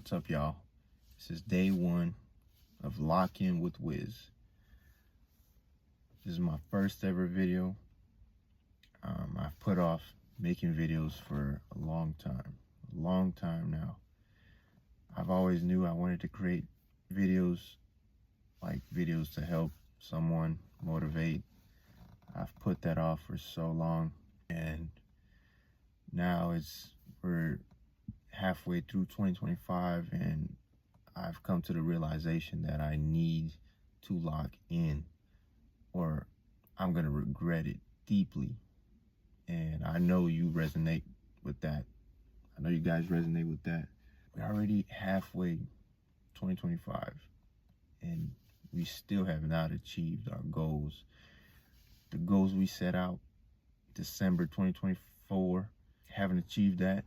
What's up, y'all? This is day one of Lock In with Wiz. This is my first ever video. I've put off making videos for a long time now. I've always knew I wanted to create videos, like videos to help someone, motivate. I've put that off for so long, and now we're halfway through 2025, and I've come to the realization that I need to lock in, or I'm gonna regret it deeply. And I know you resonate with that. I know you guys resonate with that. We're already halfway 2025, and we still have not achieved our goals. The goals we set out December 2024, haven't achieved that.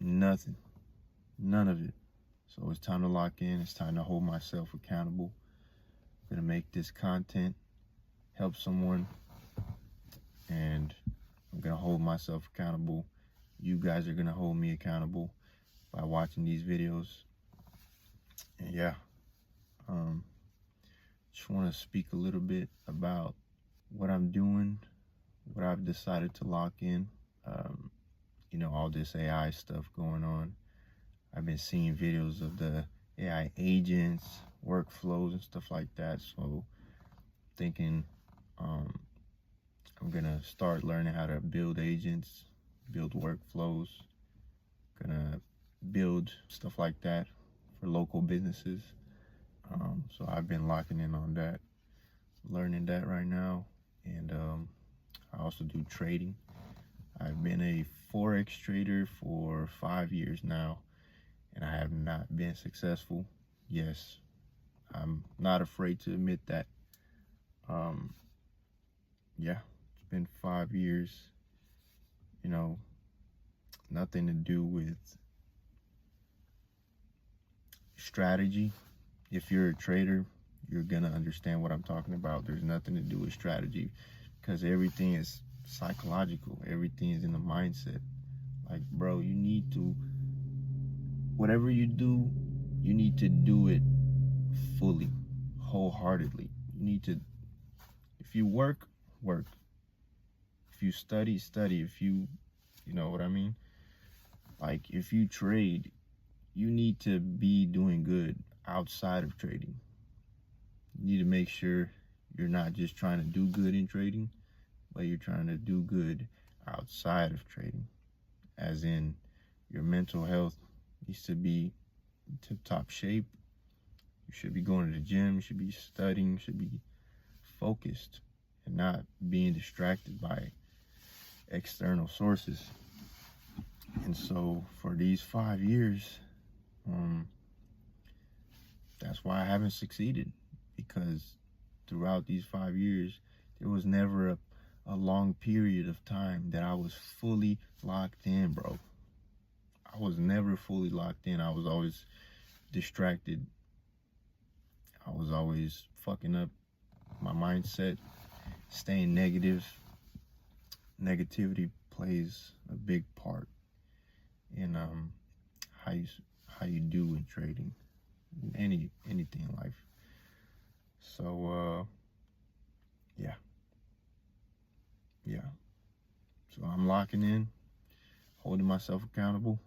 Nothing. None of it. So it's time to lock in. It's time to hold myself accountable. I'm gonna make this content help someone, and I'm gonna hold myself accountable. You guys are gonna hold me accountable by watching these videos. And yeah, just want to speak a little bit about what I'm doing, what I've decided to lock in. All this AI stuff going on. I've been seeing videos of the AI agents, workflows, and stuff like that. So thinking I'm gonna start learning how to build agents, build workflows, gonna build stuff like that for local businesses. So I've been locking in on that, learning that right now. And I also do trading. I've been a Forex trader for 5 years now, and I have not been successful. Yes, I'm not afraid to admit that. Yeah, it's been 5 years. Nothing to do with strategy. If you're a trader, you're gonna understand what I'm talking about. There's nothing to do with strategy, because everything is psychological. Everything is in the mindset. Like, bro, you need to, whatever you do, you need to do it fully, wholeheartedly. You need to, if you work, work. If you study, study. If you know what I mean? Like, if you trade, you need to be doing good outside of trading. You need to make sure you're not just trying to do good in trading, but you're trying to do good outside of trading. As in, your mental health needs to be in tip-top shape. You should be going to the gym, you should be studying, you should be focused and not being distracted by external sources. And so for these 5 years, that's why I haven't succeeded, because throughout these 5 years, there was never a long period of time that I was fully locked in, bro. I was never fully locked in. I was always distracted. I was always fucking up my mindset, staying negative. Negativity plays a big part in how you do in trading, anything in life. So yeah. So I'm locking in, holding myself accountable.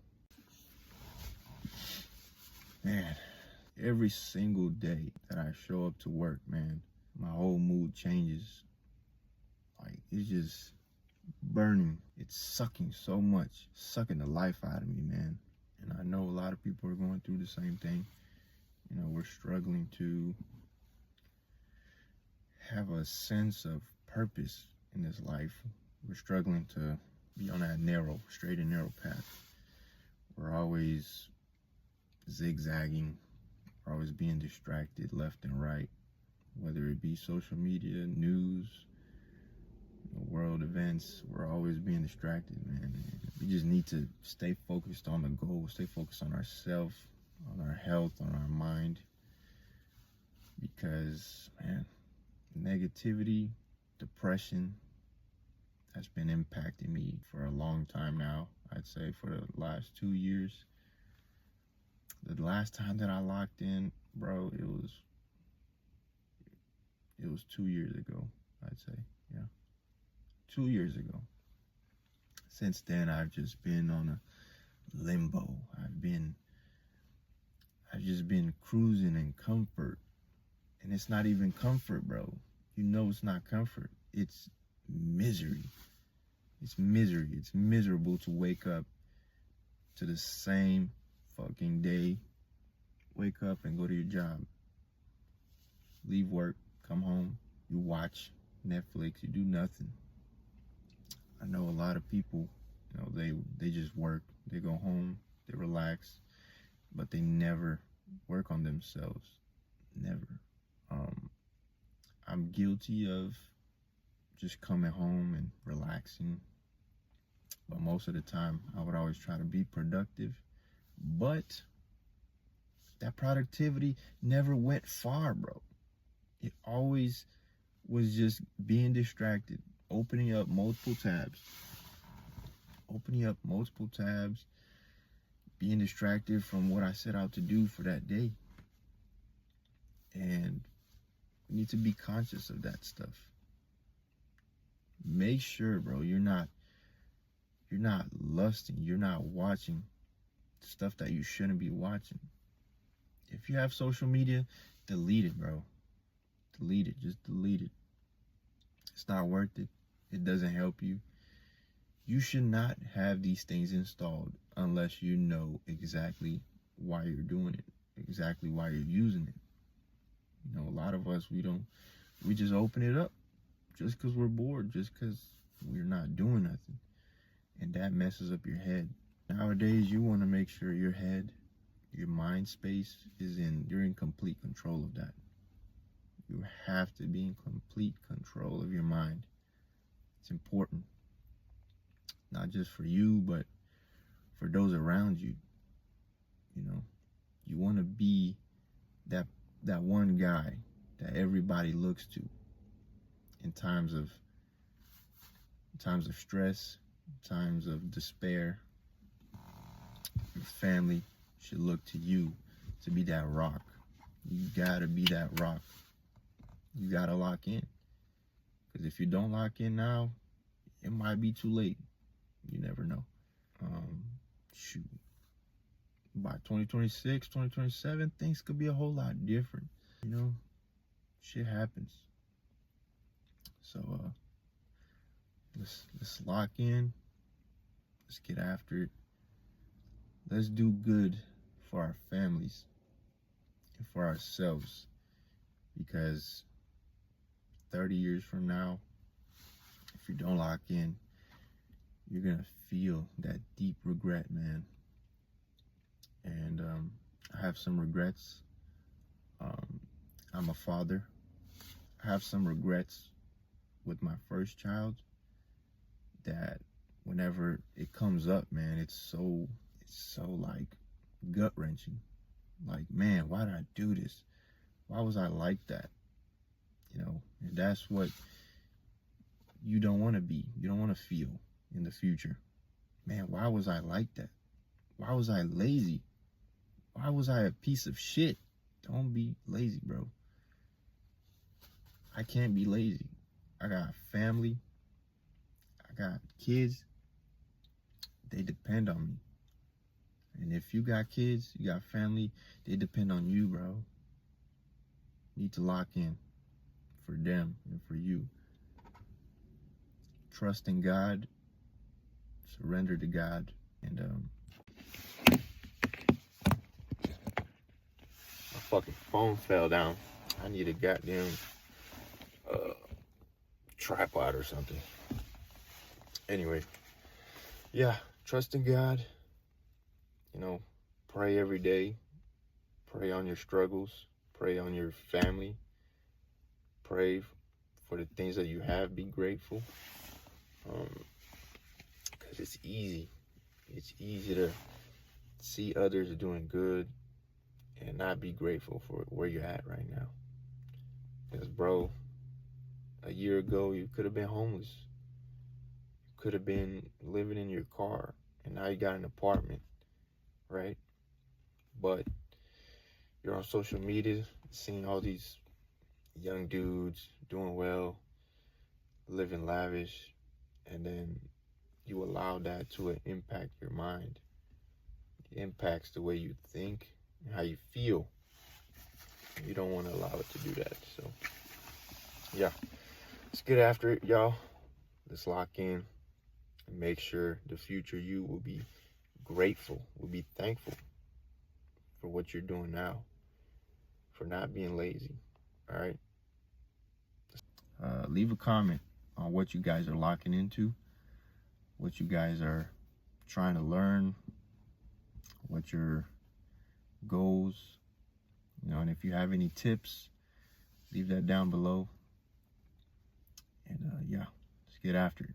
Man, every single day that I show up to work, man, my whole mood changes. Like, it's just burning. It's sucking so much, sucking the life out of me, man. And I know a lot of people are going through the same thing. We're struggling to have a sense of purpose in this life. We're struggling to be on that straight and narrow path. We're always zigzagging. We're always being distracted left and right, whether it be social media, news, world events. We're always being distracted, man. We just need to stay focused on the goal, stay focused on ourselves, on our health, on our mind, because, man, negativity, depression has been impacting me for a long time now. I'd say for the last 2 years. The last time that I locked in, bro, it was 2 years ago, I'd say. Yeah. 2 years ago. Since then, I've just been on a limbo. I've just been cruising in comfort. And it's not even comfort, bro. You know it's not comfort. It's misery. It's misery. It's miserable to wake up to the same fucking day. Wake up and go to your job. Leave work, come home, you watch Netflix, you do nothing. I know a lot of people, you know, they just work, they go home, they relax, but they never work on themselves. Never. I'm guilty of just coming home and relaxing, but most of the time I would always try to be productive, but that productivity never went far, bro. It always was just being distracted, opening up multiple tabs, being distracted from what I set out to do for that day. And we need to be conscious of that stuff. Make sure, bro, you're not lusting, you're not watching stuff that you shouldn't be watching. If you have social media, delete it, bro. Delete it. Just delete it. It's not worth it. It doesn't help you. You should not have these things installed unless you know exactly why you're doing it, exactly why you're using it. You know, a lot of us, we just open it up just because we're bored, just because we're not doing nothing. And that messes up your head. Nowadays, you want to make sure your head, your mind space you're in complete control of that. You have to be in complete control of your mind. It's important. Not just for you, but for those around you. You know, you want to be that one guy that everybody looks to in times of stress, times of despair. Your family should look to you to be that rock. You gotta be that rock. You gotta lock in. Because if you don't lock in now, it might be too late. You never know. Shoot. By 2026, 2027, things could be a whole lot different. You know, shit happens. So let's lock in. Let's get after it. Let's do good for our families and for ourselves. Because 30 years from now, if you don't lock in, you're gonna feel that deep regret, man. And I have some regrets. I'm a father. I have some regrets with my first child that whenever it comes up, man, it's so like gut wrenching. Like, man, why did I do this? Why was I like that? You know, and that's what you don't want to be. You don't want to feel in the future. Man, why was I like that? Why was I lazy? Why was I a piece of shit? Don't be lazy, bro. I can't be lazy. I got a family. I got kids. They depend on me. And if you got kids, you got family, they depend on you, bro. You need to lock in for them and for you. Trust in God. Surrender to God. And my fucking phone fell down. I need a goddamn tripod or something. Anyway, yeah, trust in God. You know, pray every day. Pray on your struggles. Pray on your family. Pray for the things that you have. Be grateful. Because it's easy. It's easy to see others doing good and not be grateful for where you're at right now. Because, bro, a year ago, you could have been homeless. You could have been living in your car. And now you got an apartment, right? But you're on social media, seeing all these young dudes doing well, living lavish, and then you allow that to impact your mind. It impacts the way you think and how you feel. You don't want to allow it to do that. So, yeah, let's get after it, y'all. Let's lock in and make sure the future you will be grateful, will be thankful for what you're doing now, for not being lazy. All right. Leave a comment on what you guys are locking into, what you guys are trying to learn, what your goals, and if you have any tips, leave that down below. And yeah, let's get after it.